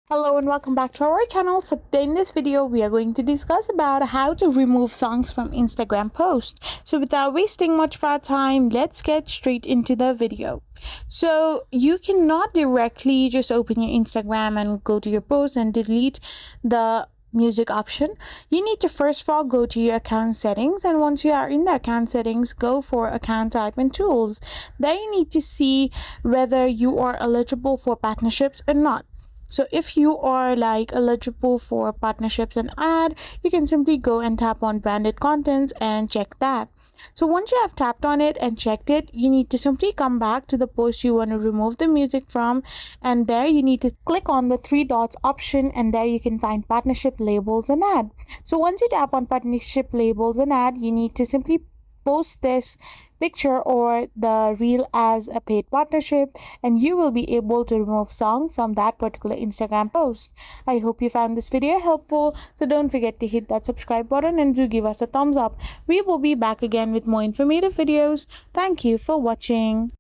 Hello and welcome back to our channel. So today in this video we are going to discuss about how to remove songs from Instagram posts. So without wasting much of our time, let's get straight into the video. So you cannot directly just open your Instagram and go to your post and delete the music option. You need to first of all go to your account settings, and once you are in the account settings, go for account type and tools. There you need to see whether you are eligible for partnerships or not. So if you are eligible for partnerships and ad, you can simply go and tap on branded content and check that. So once you have tapped on it and checked it, you need to simply come back to the post you want to remove the music from, and there you need to click on the three dots option, and there you can find partnership labels and ad. So once you tap on partnership labels and ad, you need to simply post this picture or the reel as a paid partnership, and you will be able to remove song from that particular Instagram post. I hope you found this video helpful, so don't forget to hit that subscribe button and do give us a thumbs up. We will be back again with more informative videos. Thank you for watching.